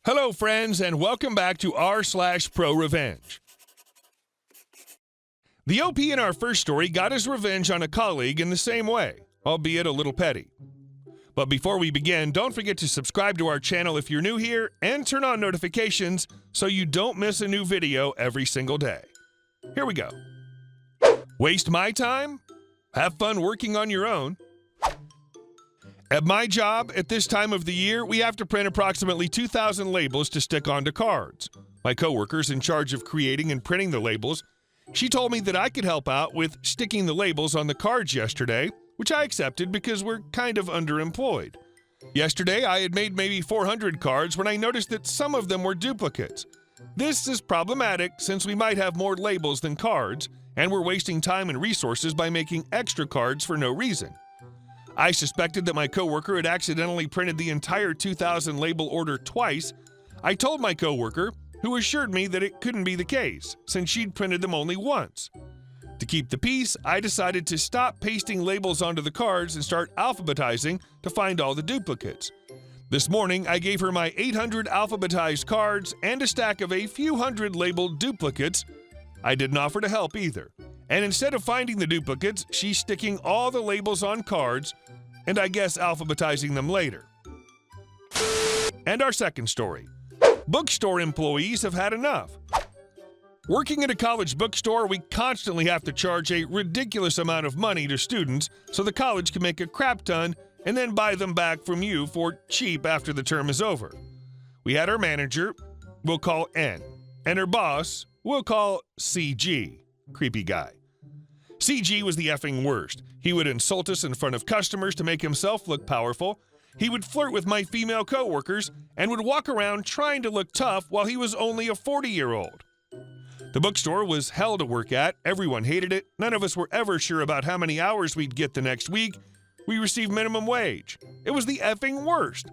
Hello, friends, and welcome back to r/ProRevenge. The OP in our first story got his revenge on a colleague in the same way, albeit a little petty. But before we begin, don't forget to subscribe to our channel if you're new here and turn on notifications so you don't miss a new video every single day. Here we go. Waste my time? Have fun working on your own. At my job, at this time of the year, we have to print approximately 2,000 labels to stick onto cards. My coworker's in charge of creating and printing the labels. She told me that I could help out with sticking the labels on the cards yesterday, which I accepted because we're kind of underemployed. Yesterday, I had made maybe 400 cards when I noticed that some of them were duplicates. This is problematic since we might have more labels than cards, and we're wasting time and resources by making extra cards for no reason. I suspected that my coworker had accidentally printed the entire 2,000 label order twice. I told my coworker, who assured me that it couldn't be the case, since she'd printed them only once. To keep the peace, I decided to stop pasting labels onto the cards and start alphabetizing to find all the duplicates. This morning, I gave her my 800 alphabetized cards and a stack of a few hundred labeled duplicates. I didn't offer to help either. And instead of finding the duplicates, she's sticking all the labels on cards, and I guess alphabetizing them later. And our second story. Bookstore employees have had enough. Working at a college bookstore, we constantly have to charge a ridiculous amount of money to students so the college can make a crap ton and then buy them back from you for cheap after the term is over. We had our manager, we'll call N, and her boss, we'll call CG. Creepy guy. CG was the effing worst. He would insult us in front of customers to make himself look powerful. He would flirt with my female coworkers and would walk around trying to look tough while he was only a 40-year-old. The bookstore was hell to work at. Everyone hated it. None of us were ever sure about how many hours we'd get the next week. We received minimum wage. It was the effing worst.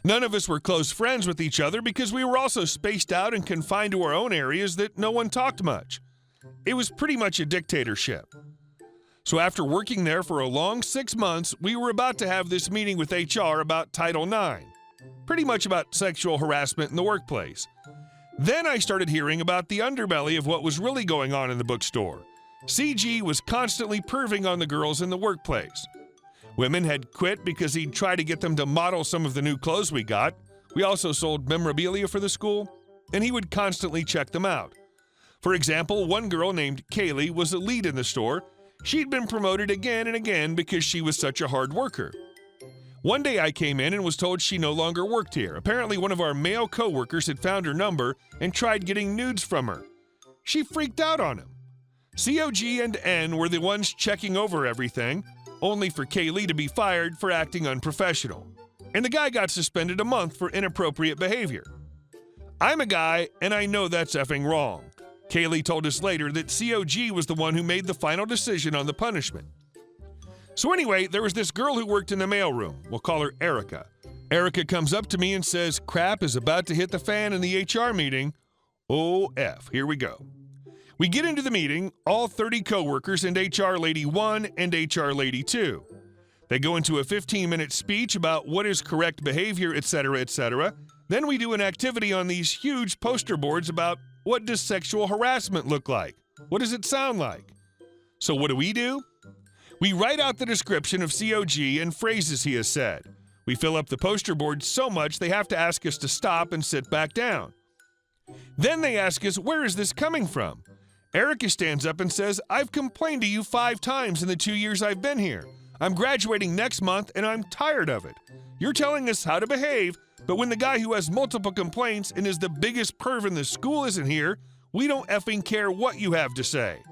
None of us were close friends with each other because we were also spaced out and confined to our own areas that no one talked much. It was pretty much a dictatorship. So after working there for a long 6 months, we were about to have this meeting with HR about Title IX. Pretty much about sexual harassment in the workplace. Then I started hearing about the underbelly of what was really going on in the bookstore. CG was constantly perving on the girls in the workplace. Women had quit because he'd try to get them to model some of the new clothes we got. We also sold memorabilia for the school, and he would constantly check them out. For example, one girl named Kaylee was a lead in the store. She'd been promoted again and again because she was such a hard worker. One day I came in and was told she no longer worked here. Apparently one of our male coworkers had found her number and tried getting nudes from her. She freaked out on him. COG and N were the ones checking over everything, only for Kaylee to be fired for acting unprofessional. And the guy got suspended a month for inappropriate behavior. I'm a guy, and I know that's effing wrong. Kaylee told us later that COG was the one who made the final decision on the punishment. So anyway, there was this girl who worked in the mailroom. We'll call her Erica. Erica comes up to me and says, "Crap is about to hit the fan in the HR meeting." Oh, F, here we go. We get into the meeting, all 30 coworkers and HR Lady 1 and HR Lady 2. They go into a 15-minute speech about what is correct behavior, etc., etc. Then we do an activity on these huge poster boards about what does sexual harassment look like? What does it sound like? So what do? We write out the description of COG and phrases he has said. We fill up the poster board so much they have to ask us to stop and sit back down. Then they ask us, where is this coming from? Erica stands up and says, "I've complained to you 5 times in the 2 years I've been here. I'm graduating next month and I'm tired of it. You're telling us how to behave, but when the guy who has multiple complaints and is the biggest perv in the school isn't here, we don't effing care what you have to say."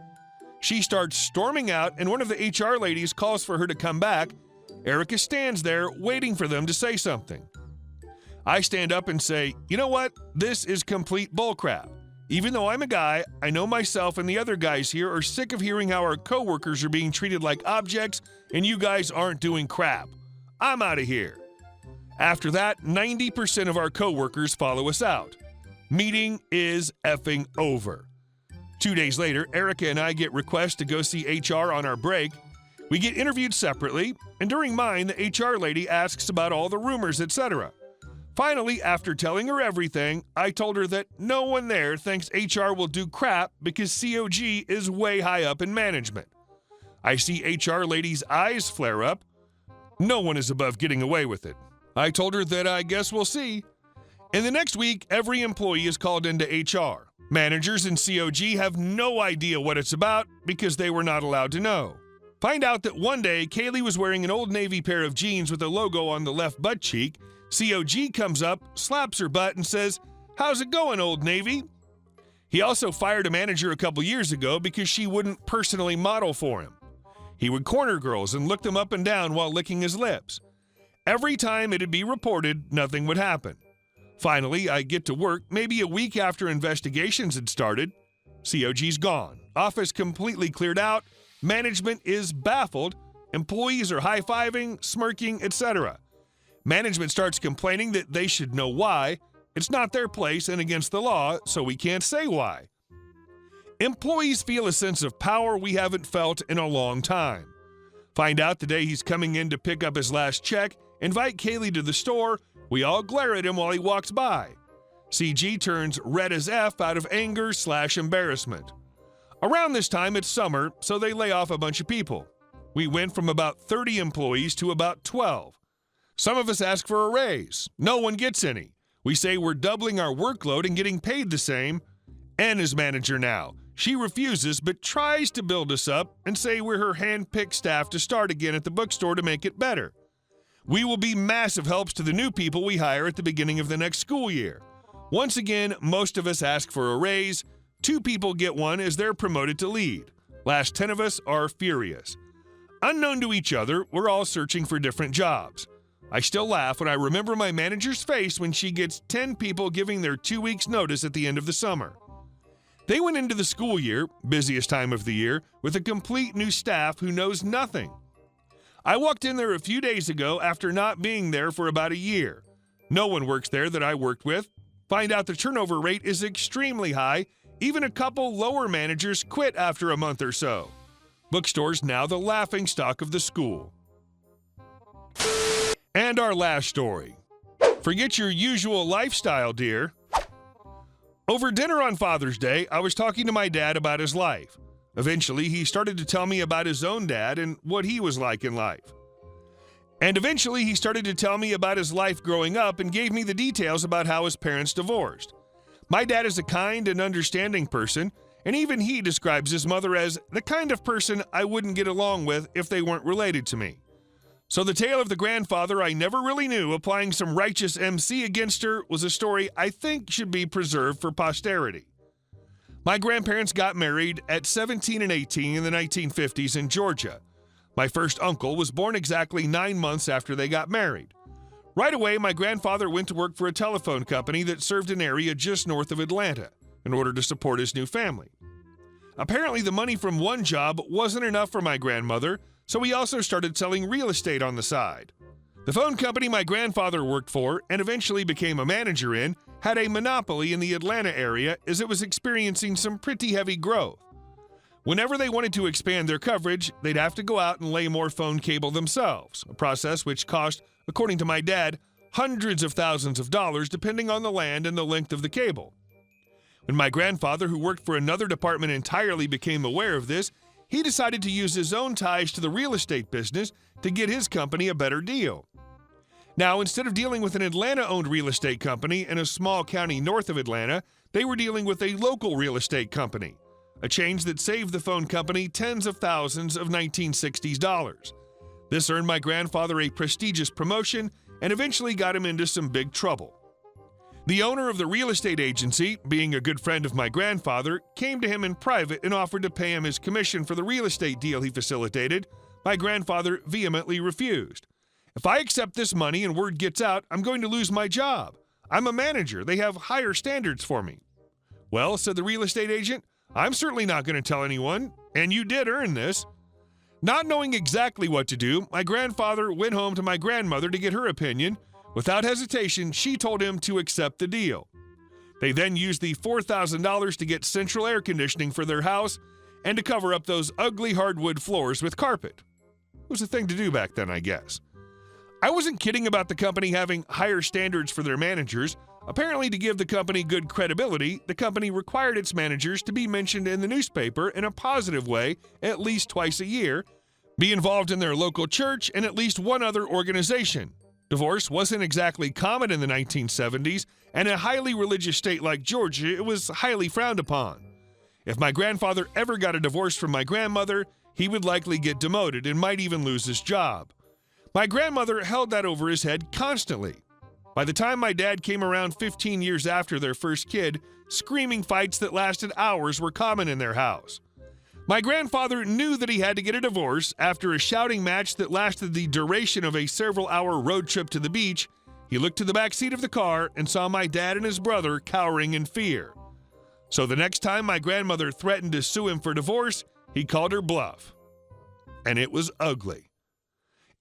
She starts storming out, and one of the HR ladies calls for her to come back. Erica stands there waiting for them to say something. I stand up and say, "You know what? This is complete bullcrap. Even though I'm a guy, I know myself and the other guys here are sick of hearing how our coworkers are being treated like objects and you guys aren't doing crap. I'm out of here." After that, 90% of our coworkers follow us out. Meeting is effing over. 2 days later, Erica and I get requests to go see HR on our break. We get interviewed separately, and during mine, the HR lady asks about all the rumors, etc. Finally, after telling her everything, I told her that no one there thinks HR will do crap because COG is way high up in management. I see HR lady's eyes flare up. No one is above getting away with it. I told her that I guess we'll see. In the next week, every employee is called into HR. Managers in COG have no idea what it's about because they were not allowed to know. Find out that one day, Kaylee was wearing an Old Navy pair of jeans with a logo on the left butt cheek. COG comes up, slaps her butt, and says, "How's it going, Old Navy?" He also fired a manager a couple years ago because she wouldn't personally model for him. He would corner girls and look them up and down while licking his lips. Every time it'd be reported, nothing would happen. Finally, I get to work maybe a week after investigations had started. COG's gone. Office completely cleared out. Management is baffled. Employees are high-fiving, smirking, etc. Management starts complaining that they should know why. It's not their place and against the law, so we can't say why. Employees feel a sense of power we haven't felt in a long time. Find out the day he's coming in to pick up his last check, invite Kaylee to the store, we all glare at him while he walks by. CG turns red as F out of anger/embarrassment. Around this time, it's summer, so they lay off a bunch of people. We went from about 30 employees to about 12. Some of us ask for a raise. No one gets any. We say we're doubling our workload and getting paid the same. Ann is manager now. She refuses but tries to build us up and say we're her hand-picked staff to start again at the bookstore to make it better. We will be massive helps to the new people we hire at the beginning of the next school year. Once again, most of us ask for a raise. 2 people get one as they're promoted to lead. Last 10 of us are furious. Unknown to each other, we're all searching for different jobs. I still laugh when I remember my manager's face when she gets 10 people giving their 2 weeks' notice at the end of the summer. They went into the school year, busiest time of the year, with a complete new staff who knows nothing. I walked in there a few days ago after not being there for about a year. No one works there that I worked with. Find out the turnover rate is extremely high. Even a couple lower managers quit after a month or so. Bookstore's now the laughingstock of the school. And our last story. Forget your usual lifestyle, dear. Over dinner on Father's Day, I was talking to my dad about his life. Eventually, he started to tell me about his own dad and what he was like in life. And eventually, he started to tell me about his life growing up and gave me the details about how his parents divorced. My dad is a kind and understanding person, and even he describes his mother as the kind of person I wouldn't get along with if they weren't related to me. So the tale of the grandfather I never really knew applying some righteous MC against her was a story I think should be preserved for posterity. My grandparents got married at 17 and 18 in the 1950s in Georgia. My first uncle was born exactly 9 months after they got married. Right away, my grandfather went to work for a telephone company that served an area just north of Atlanta in order to support his new family. Apparently, the money from one job wasn't enough for my grandmother, so he also started selling real estate on the side. The phone company my grandfather worked for and eventually became a manager in had a monopoly in the Atlanta area as it was experiencing some pretty heavy growth. Whenever they wanted to expand their coverage, they'd have to go out and lay more phone cable themselves, a process which cost, according to my dad, hundreds of thousands of dollars depending on the land and the length of the cable. When my grandfather, who worked for another department entirely, became aware of this, he decided to use his own ties to the real estate business to get his company a better deal. Now, instead of dealing with an Atlanta-owned real estate company in a small county north of Atlanta, they were dealing with a local real estate company, a change that saved the phone company tens of thousands of 1960s dollars. This earned my grandfather a prestigious promotion and eventually got him into some big trouble. The owner of the real estate agency, being a good friend of my grandfather, came to him in private and offered to pay him his commission for the real estate deal he facilitated. My grandfather vehemently refused. "If I accept this money and word gets out, I'm going to lose my job. I'm a manager. They have higher standards for me." "Well," said the real estate agent, "I'm certainly not going to tell anyone, and you did earn this." Not knowing exactly what to do, my grandfather went home to my grandmother to get her opinion. Without hesitation, she told him to accept the deal. They then used the $4,000 to get central air conditioning for their house and to cover up those ugly hardwood floors with carpet. It was a thing to do back then, I guess. I wasn't kidding about the company having higher standards for their managers. Apparently, to give the company good credibility, the company required its managers to be mentioned in the newspaper in a positive way at least twice a year, be involved in their local church, and at least one other organization. Divorce wasn't exactly common in the 1970s, and in a highly religious state like Georgia, it was highly frowned upon. If my grandfather ever got a divorce from my grandmother, he would likely get demoted and might even lose his job. My grandmother held that over his head constantly. By the time my dad came around 15 years after their first kid, screaming fights that lasted hours were common in their house. My grandfather knew that he had to get a divorce after a shouting match that lasted the duration of a several-hour road trip to the beach. He looked to the back seat of the car and saw my dad and his brother cowering in fear. So the next time my grandmother threatened to sue him for divorce, he called her bluff. And it was ugly.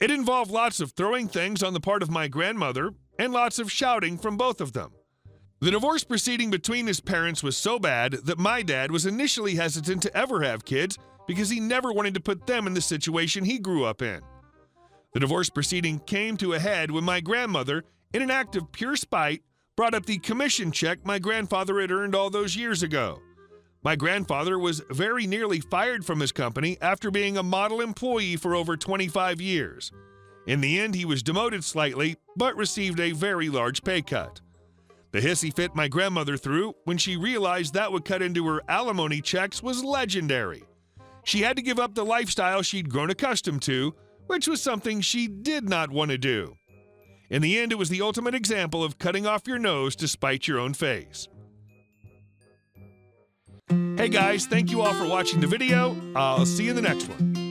It involved lots of throwing things on the part of my grandmother and lots of shouting from both of them. The divorce proceeding between his parents was so bad that my dad was initially hesitant to ever have kids because he never wanted to put them in the situation he grew up in. The divorce proceeding came to a head when my grandmother, in an act of pure spite, brought up the commission check my grandfather had earned all those years ago. My grandfather was very nearly fired from his company after being a model employee for over 25 years. In the end, he was demoted slightly, but received a very large pay cut. The hissy fit my grandmother threw when she realized that would cut into her alimony checks was legendary. She had to give up the lifestyle she'd grown accustomed to, which was something she did not want to do. In the end, it was the ultimate example of cutting off your nose to spite your own face. Hey guys, thank you all for watching the video. I'll see you in the next one.